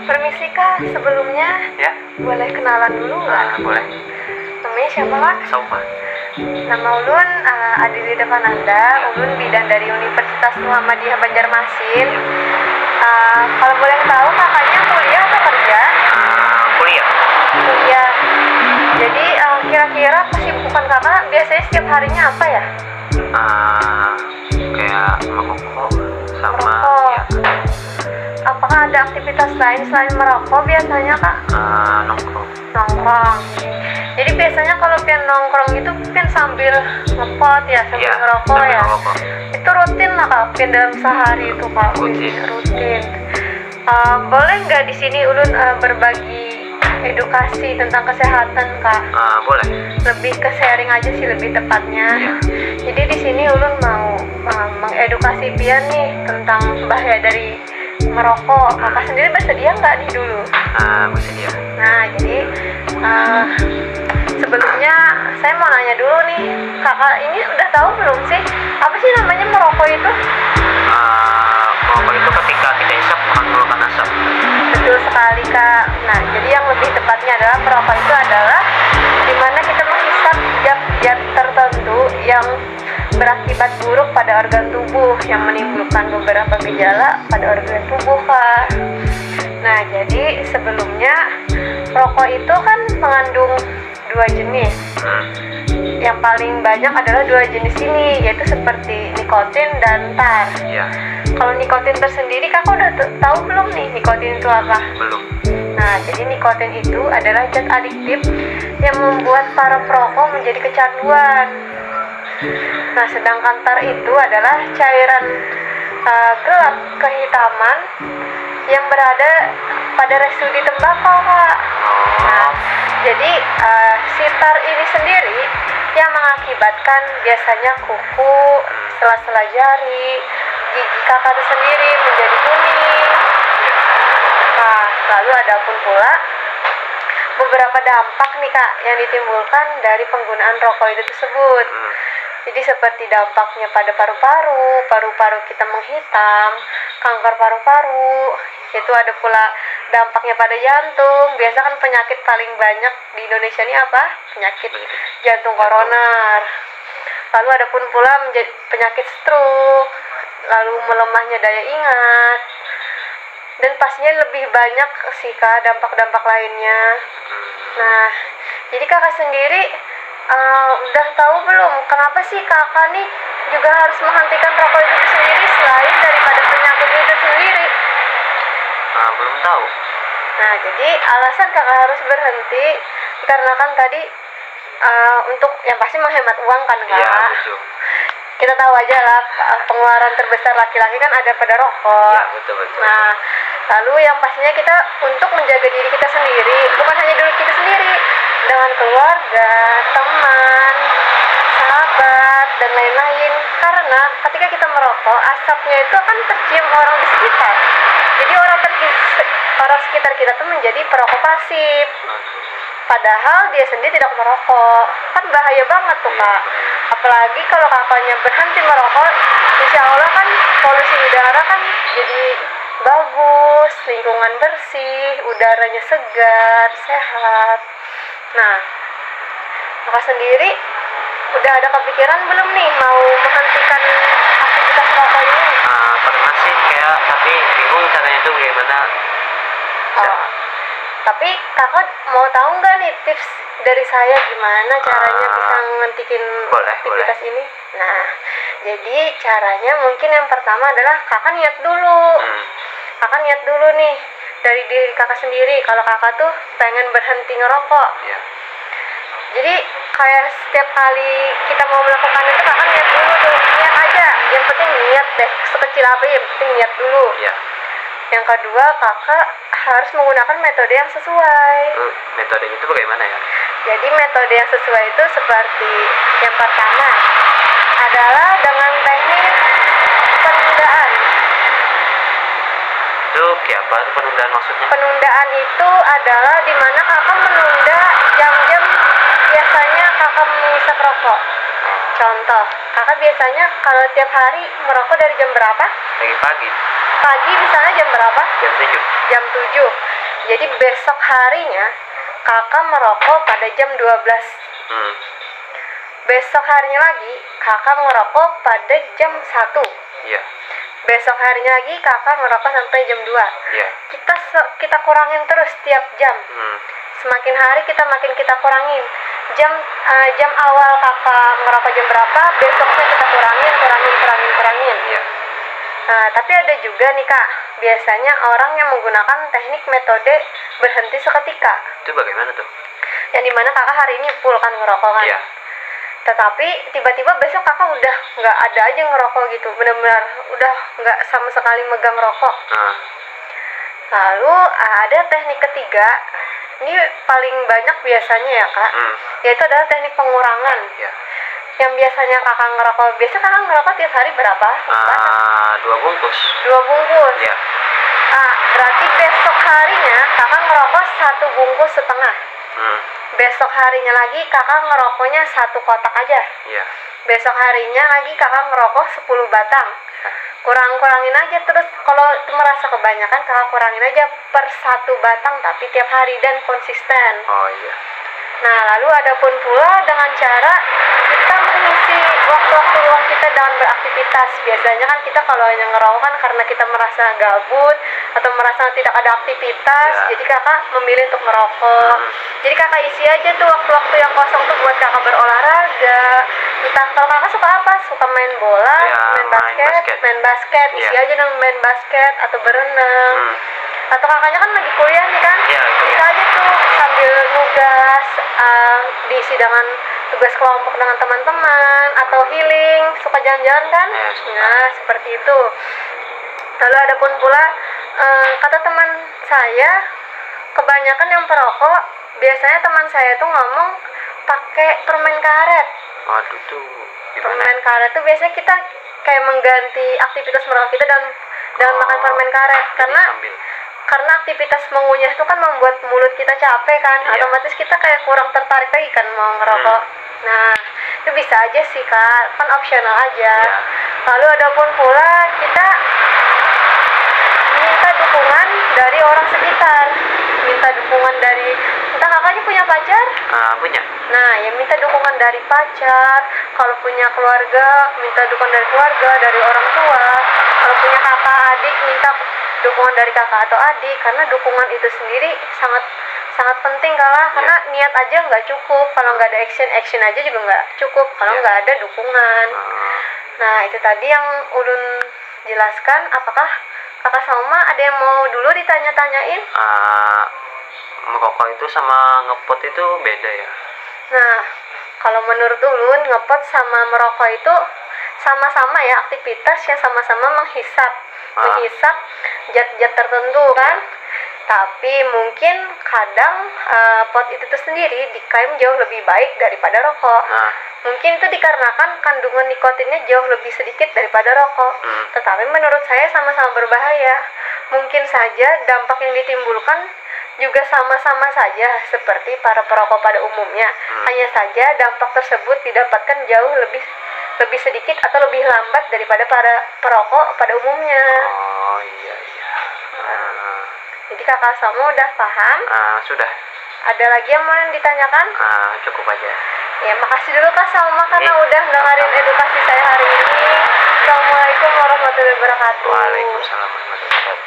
Permisi Kak, sebelumnya Ya, boleh kenalan dulu nggak? boleh. Namanya siapa Kak? Sauma. Nama Ulun ada di depan Anda. Ulun bidan dari Universitas Muhammadiyah Banjarmasin. Kalau boleh tahu kakaknya kuliah atau kerja? Kuliah. Kuliah. Jadi kira-kira kesibukan kakak biasanya setiap harinya apa ya? Kayak merokok sama Merokok. ya, Apakah ada aktivitas lain selain merokok biasanya Kak? nongkrong. Nongkrong. Jadi biasanya kalau pian nongkrong itu pian sambil ngepot ya, sambil Iya, ngerokok sambil ya. ngerokok. Itu rutin lah Kak, pian dalam sehari itu Kak. Rutin. Boleh nggak di sini Ulun berbagi edukasi tentang kesehatan Kak? Boleh. Lebih ke sharing aja sih lebih tepatnya. Iya. Jadi di sini Ulun mau mengedukasi pian nih tentang bahaya dari merokok. Kakak sendiri bersedia nggak nih dulu? Bersedia. Nah, jadi sebelumnya saya mau nanya dulu nih, kakak ini udah tahu belum sih apa sih namanya merokok itu? Merokok itu ketika kita isap mengeluarkan asap. Betul sekali Kak. Nah, jadi yang lebih tepatnya adalah merokok itu adalah dimana kita menghisap zat-zat tertentu yang berakibat buruk pada organ tubuh yang menimbulkan beberapa gejala pada organ tubuh Kak. Nah, jadi sebelumnya rokok itu kan mengandung dua jenis. Yang paling banyak adalah dua jenis ini, yaitu seperti nikotin dan tar. Iya. Kalau nikotin tersendiri kakak udah tahu belum nih nikotin itu apa? Belum. Nah, jadi nikotin itu adalah zat adiktif yang membuat para perokok menjadi kecanduan. Nah, sedangkan tar itu adalah cairan gelap kehitaman yang berada pada residu tembakau Kak. Nah, jadi si tar ini sendiri yang mengakibatkan biasanya kuku, sela-sela jari, gigi kakak itu sendiri menjadi kuning. Nah, lalu ada pun pula beberapa dampak nih Kak yang ditimbulkan dari penggunaan rokok itu tersebut. Jadi seperti dampaknya pada paru-paru, paru-paru kita menghitam, kanker paru-paru, itu ada pula dampaknya pada jantung. Biasa kan penyakit paling banyak di Indonesia ini apa? Penyakit jantung koroner. Lalu ada pun pula penyakit stroke, lalu melemahnya daya ingat. Dan pastinya lebih banyak sih Kak dampak-dampak lainnya. Nah, jadi kakak sendiri udah tahu belum kenapa sih kakak nih juga harus menghentikan rokok itu sendiri selain daripada penyakit itu sendiri? Belum tahu. Nah, jadi alasan kakak harus berhenti karena kan tadi untuk yang pasti menghemat uang kan Kak. Iya, betul. Kita tahu aja lah pengeluaran terbesar laki-laki kan ada pada rokok. Iya, betul. Nah, lalu yang pastinya kita untuk menjaga diri kita sendiri, bukan hanya diri kita sendiri, dengan keluarga, teman, sahabat, dan lain-lain. Karena ketika kita merokok, asapnya itu akan tercium orang di sekitar. Jadi orang sekitar kita tuh menjadi perokok pasif. Padahal dia sendiri tidak merokok. Kan bahaya banget tuh Kak. Apalagi kalau kakaknya berhenti merokok, insya Allah kan polusi udara kan jadi bagus, lingkungan bersih, udaranya segar, sehat. Nah, kakak sendiri udah ada kepikiran belum nih mau menghentikan aktivitas rokok ini? Pernah sih kayak, tapi bingung caranya itu bagaimana. Tapi kakak mau tahu nggak nih tips dari saya gimana caranya bisa ngentikin aktivitas ini? Nah, jadi caranya mungkin yang pertama adalah kakak niat dulu. Kakak niat dulu nih dari diri kakak sendiri kalau kakak tuh pengen berhenti ngerokok. Iya. Jadi kayak setiap kali kita mau melakukan itu kakak niat dulu tuh, niat aja. Yang penting niat deh, sekecil apa yang penting niat dulu. Iya. Yang kedua, kakak harus menggunakan metode yang sesuai. Metode itu bagaimana ya? Jadi metode yang sesuai itu seperti yang pertama adalah dengan teknik penundaan. Itu kayak apa penundaan maksudnya? Penundaan itu adalah dimana kakak menunda jam-jam biasanya kakak menghisap rokok. Contoh, kakak biasanya kalau tiap hari merokok dari jam berapa? Pagi-pagi. pagi misalnya jam berapa? Jam 7. Jam 7. Jadi besok harinya kakak merokok pada jam 12. Besok harinya lagi kakak merokok pada jam 1. Iya. Besok harinya lagi kakak merokok sampai jam 2. Iya. Kita kurangin terus tiap jam. Semakin hari kita kurangin. Jam awal kakak ngerokok jam berapa, besoknya kita kurangin. Iya. Nah, tapi ada juga nih Kak, biasanya orang yang menggunakan teknik metode berhenti seketika. Itu bagaimana tuh? Yang dimana kakak hari ini full kan ngerokok kan? Iya. Tetapi tiba-tiba besok kakak udah nggak ada aja ngerokok gitu, benar-benar udah nggak sama sekali megang rokok. Lalu ada teknik ketiga, ini paling banyak biasanya ya Kak, yaitu adalah teknik pengurangan. Iya. Yang biasanya kakak ngerokok tiap hari berapa? 2 bungkus. 2 bungkus. Iya. Berarti besok harinya kakak ngerokok 1 bungkus setengah. Besok harinya lagi kakak ngerokoknya 1 kotak aja. Iya. Besok harinya lagi kakak ngerokok 10 batang. Kurangin aja terus, kalau merasa kebanyakan kakak kurangin aja per 1 batang tapi tiap hari dan konsisten. Oh iya. Nah, lalu ada pun pula dengan cara kita mengisi waktu-waktu luang kita dengan beraktivitas. Biasanya kan kita kalau hanya ngerokok kan karena kita merasa gabut atau merasa tidak ada aktivitas, jadi kakak memilih untuk ngerokok. Jadi kakak isi aja tuh waktu-waktu yang kosong tuh buat kakak berolahraga. Entah kalau kakak suka apa, suka main bola, main basket, isi aja dengan main basket atau berenang. Atau kakaknya kan lagi kuliah nih kan, bisa aja tuh sambil nugas, diisi dengan tugas kelompok dengan teman-teman atau healing, suka jalan-jalan kan? Nah, seperti itu. Lalu ada pun pula kata teman saya, kebanyakan yang perokok biasanya teman saya tuh ngomong pakai permen karet. Waduh tuh gimana? Permen karet tuh biasanya kita kayak mengganti aktivitas merokok kita dengan makan permen karet, karena aktivitas mengunyah itu kan membuat mulut kita capek kan, otomatis kita kayak kurang tertarik lagi kan mau ngerokok. Nah, itu bisa aja sih Kak, kan opsional aja. Lalu ada pun pula kita minta dukungan dari orang sekitar, minta dukungan dari, entah kakaknya punya pacar? Punya. Nah, ya minta dukungan dari pacar. Kalau punya keluarga, minta dukungan dari keluarga, dari orang tua. Kalau punya kakak adik, minta dukungan dari kakak atau adik, karena dukungan itu sendiri sangat penting karena niat aja nggak cukup. Kalau nggak ada action aja juga nggak cukup kalau nggak ada dukungan. Nah, itu tadi yang Ulun jelaskan. Apakah kakak Salma ada yang mau dulu ditanya-tanyain? Merokok itu sama ngepot itu beda ya? Nah, kalau menurut Ulun, ngepot sama merokok itu sama-sama ya, aktivitas yang sama-sama menghisap zat-zat tertentu kan. Tapi mungkin kadang pot itu tuh sendiri diklaim jauh lebih baik daripada rokok. Mungkin itu dikarenakan kandungan nikotinnya jauh lebih sedikit daripada rokok. Tetapi menurut saya sama-sama berbahaya. Mungkin saja dampak yang ditimbulkan juga sama-sama saja seperti para perokok pada umumnya. Hanya saja dampak tersebut didapatkan jauh lebih sedikit atau lebih lambat daripada para perokok pada umumnya. Oh iya. Jadi kakak Salma udah paham? Sudah. Ada lagi yang mau ditanyakan? Cukup aja. Ya, makasih dulu Kak Salma karena udah dengerin edukasi saya hari ini. Assalamualaikum warahmatullahi wabarakatuh. Waalaikumsalam warahmatullahi wabarakatuh.